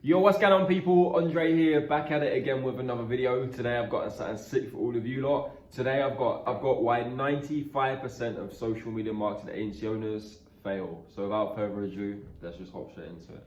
Yo, what's going on, people? Andre here, back at it again with another video. Today I've got something sick for all of you lot. Today I've got why 95% of social media marketing agency owners fail. So without further ado, let's just hop straight into it.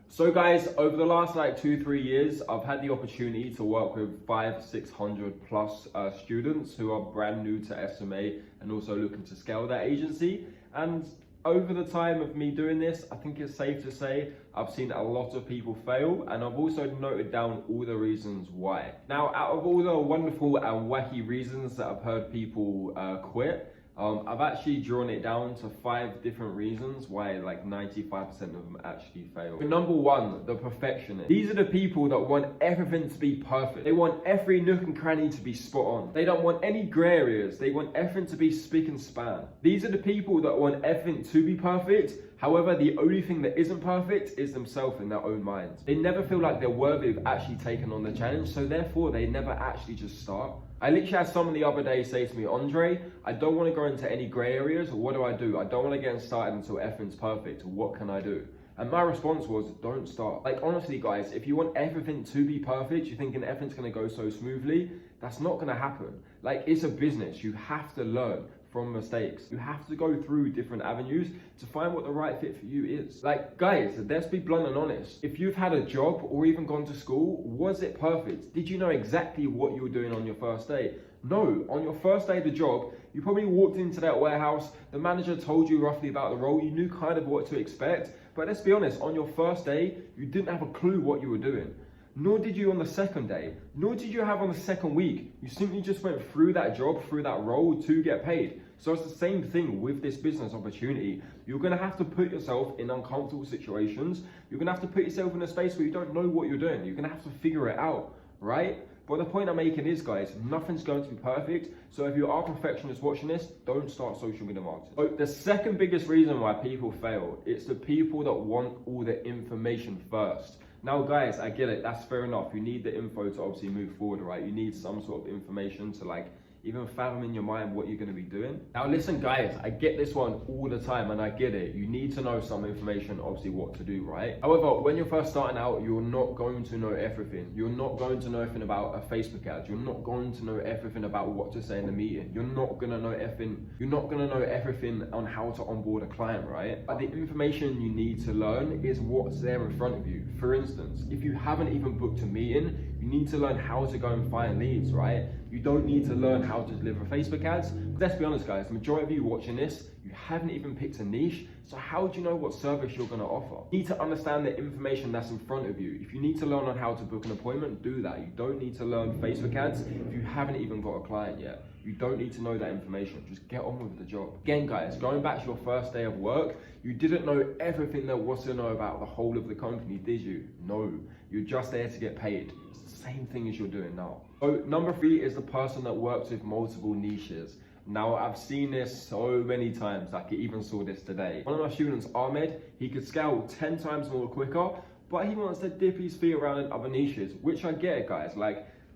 So guys, over the last 2-3 years, I've had the opportunity to work with 500-600 plus students who are brand new to SMA and also looking to scale their agency. And over the time of me doing this, I think it's safe to say I've seen a lot of people fail, and I've also noted down all the reasons why. Now, out of all the wonderful and wacky reasons that I've heard people quit, I've actually drawn it down to 5 different reasons why 95% of them actually fail. Number 1, the perfectionist. These are the people that want everything to be perfect. They want every nook and cranny to be spot on. They don't want any grey areas. They want everything to be spick and span. These are the people that want everything to be perfect. However, the only thing that isn't perfect is themselves in their own minds. They never feel like they're worthy of actually taking on the challenge, so therefore they never actually just start. I literally had someone the other day say to me, Andre, I don't want to go into any grey areas. What do? I don't want to get started until everything's perfect. What can I do? And my response was, don't start. Honestly, guys, if you want everything to be perfect, you're thinking everything's going to go so smoothly, that's not going to happen. It's a business. You have to learn from mistakes. You have to go through different avenues to find what the right fit for you is. Guys, let's be blunt and honest. If you've had a job or even gone to school, was it perfect? Did you know exactly what you were doing on your first day? No, on your first day of the job, you probably walked into that warehouse, the manager told you roughly about the role, you knew kind of what to expect, but let's be honest, on your first day, you didn't have a clue what you were doing. Nor did you on the second day, nor did you have on the second week. You simply just went through that job, through that role to get paid. So it's the same thing with this business opportunity. You're gonna have to put yourself in uncomfortable situations. You're gonna have to put yourself in a space where you don't know what you're doing. You're gonna have to figure it out, right? But the point I'm making is, guys, nothing's going to be perfect. So if you are perfectionists watching this, don't start social media marketing. So the second biggest reason why people fail, it's the people that want all the information first. Now, guys, I get it. That's fair enough. You need the info to obviously move forward, right? You need some sort of information to even fathom in your mind what you're going to be doing. Now, listen, guys, I get this one all the time, and I get it. You need to know some information, obviously, what to do, right? However, when you're first starting out, you're not going to know everything. You're not going to know everything about a Facebook ad. You're not going to know everything about what to say in the meeting. You're not going to know everything. You're not going to know everything on how to onboard a client, right? But the information you need to learn is what's there in front of you. For instance, if you haven't even booked a meeting, you need to learn how to go and find leads, right? You don't need to learn how to deliver Facebook ads. Let's be honest, guys, the majority of you watching this, you haven't even picked a niche. So how do you know what service you're gonna offer? You need to understand the information that's in front of you. If you need to learn on how to book an appointment, do that. You don't need to learn Facebook ads if you haven't even got a client yet. You don't need to know that information. Just get on with the job. Again, guys, going back to your first day of work, you didn't know everything there was to know about the whole of the company, did you? No, you're just there to get paid. It's the same thing as you're doing now. So number 3 is the person that works with multiple niches. Now, I've seen this so many times, I even saw this today. One of my students, Ahmed, he could scale 10 times more quicker, but he wants to dip his feet around in other niches, which I get it, guys.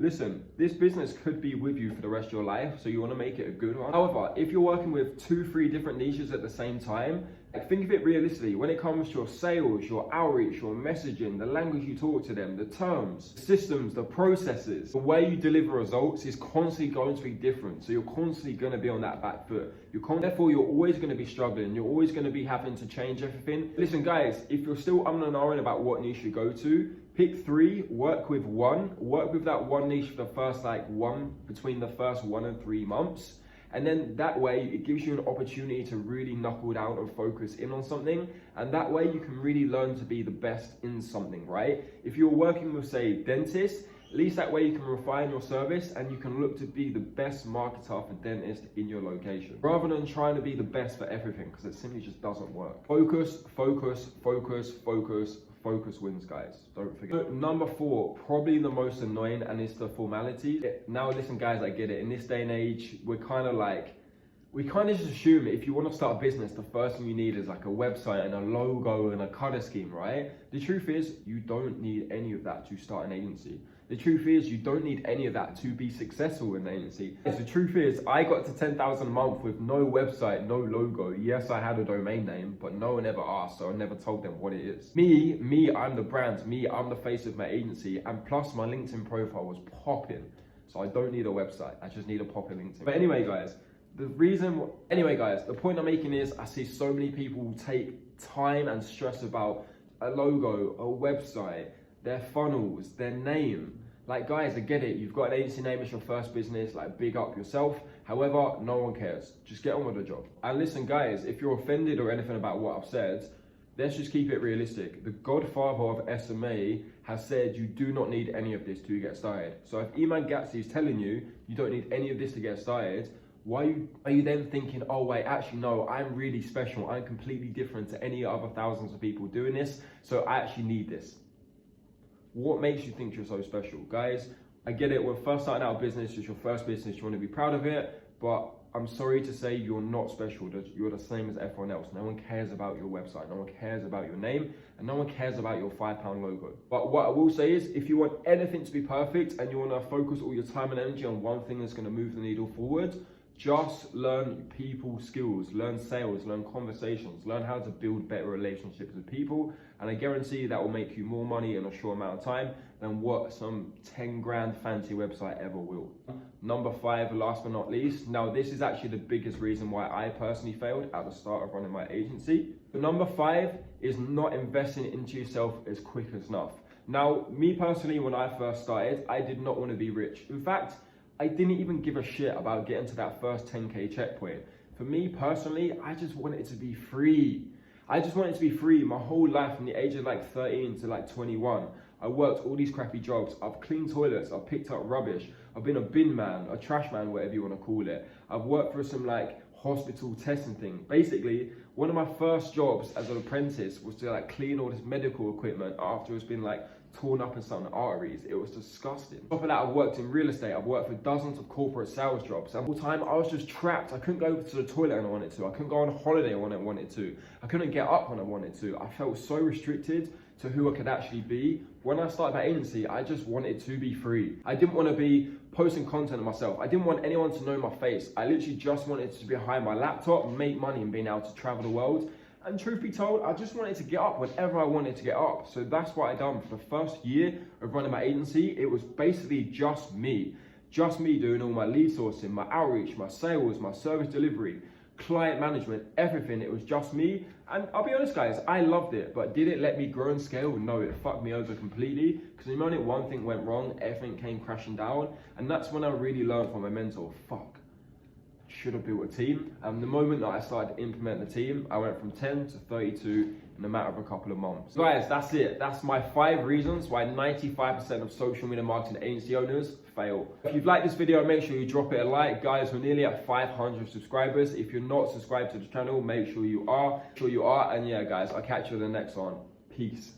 Listen, this business could be with you for the rest of your life, so you want to make it a good one. However, if you're working with 2-3 different niches at the same time, think of it realistically. When it comes to your sales, your outreach, your messaging, the language you talk to them, the terms, the systems, the processes, the way you deliver results is constantly going to be different. So you're constantly going to be on that back foot. Therefore, you're always going to be struggling. You're always going to be having to change everything. Listen, guys, if you're still umming and ahhing about what niche you go to, pick 3, work with that one niche for the first between the first 1 and 3 months. And then that way it gives you an opportunity to really knuckle down and focus in on something. And that way you can really learn to be the best in something, right? If you're working with, say, dentists, at least that way you can refine your service and you can look to be the best marketer for dentists in your location, rather than trying to be the best for everything, because it simply just doesn't work. Focus, focus, focus, focus, focus wins, guys. Don't forget. So, number 4, probably the most annoying, and it's the formality. Now, listen, guys, I get it. In this day and age, we're kind of we kind of just assume that if you want to start a business, the first thing you need is like a website and a logo and a color scheme, right? The truth is, you don't need any of that to start an agency. The truth is, you don't need any of that to be successful in an agency. The truth is, I got to 10,000 a month with no website, no logo. Yes, I had a domain name, but no one ever asked, so I never told them what it is. Me, I'm the brand. Me, I'm the face of my agency, and plus my LinkedIn profile was popping. So I don't need a website. I just need a popping LinkedIn. But anyway, guys, the point I'm making is I see so many people take time and stress about a logo, a website, their funnels, their name. Like, guys, I get it. You've got an agency name, it's your first business, like, big up yourself. However, no one cares. Just get on with the job. And listen, guys, if you're offended or anything about what I've said, let's just keep it realistic. The godfather of SMMA has said you do not need any of this to get started. So if Iman Gatsi is telling you you don't need any of this to get started, why are you then thinking, oh wait, actually no, I'm really special. I'm completely different to any other thousands of people doing this, so I actually need this. What makes you think you're so special? Guys, I get it, we're first starting out a business, it's your first business, you want to be proud of it, but I'm sorry to say you're not special. You're the same as everyone else. No one cares about your website, no one cares about your name, and no one cares about your £5 logo. But what I will say is, if you want anything to be perfect and you want to focus all your time and energy on one thing that's going to move the needle forward, just learn people skills, learn sales, learn conversations, learn how to build better relationships with people. And I guarantee that will make you more money in a short amount of time than what some 10 grand fancy website ever will. Number 5, last but not least. Now, this is actually the biggest reason why I personally failed at the start of running my agency. But number 5 is not investing into yourself as quick as enough. Now, me personally, when I first started, I did not want to be rich. In fact, I didn't even give a shit about getting to that first 10K checkpoint. For me personally, I just wanted it to be free. I just wanted it to be free my whole life from the age of like 13 to like 21. I worked all these crappy jobs. I've cleaned toilets, I've picked up rubbish. I've been a bin man, a trash man, whatever you want to call it. I've worked for some like hospital testing thing. Basically, one of my first jobs as an apprentice was to like clean all this medical equipment after it's been like torn up in some arteries. It was disgusting. On top of that, I've worked in real estate. I've worked for dozens of corporate sales jobs. And all the time I was just trapped. I couldn't go to the toilet when I wanted to. I couldn't go on holiday when I wanted to. I couldn't get up when I wanted to. I felt so restricted to who I could actually be. When I started my agency, I just wanted to be free. I didn't want to be posting content of myself. I didn't want anyone to know my face. I literally just wanted to be behind my laptop, make money and being able to travel the world. And truth be told, I just wanted to get up whenever I wanted to get up. So that's what I done for the first year of running my agency. It was basically just me doing all my lead sourcing, my outreach, my sales, my service delivery, client management, everything. It was just me. And I'll be honest, guys, I loved it, but did it let me grow and scale? No, it fucked me over completely. Because the moment one thing went wrong, everything came crashing down. And that's when I really learned from my mentor, fuck, should have built a team. And the moment that I started to implement the team, I went from 10 to 32 in a matter of a couple of months. So guys, that's it. That's my 5 reasons why 95% of social media marketing agency owners fail. If you've liked this video, make sure you drop it a like. Guys, we're nearly at 500 subscribers. If you're not subscribed to the channel, make sure you are. And yeah, guys, I'll catch you in the next one. Peace.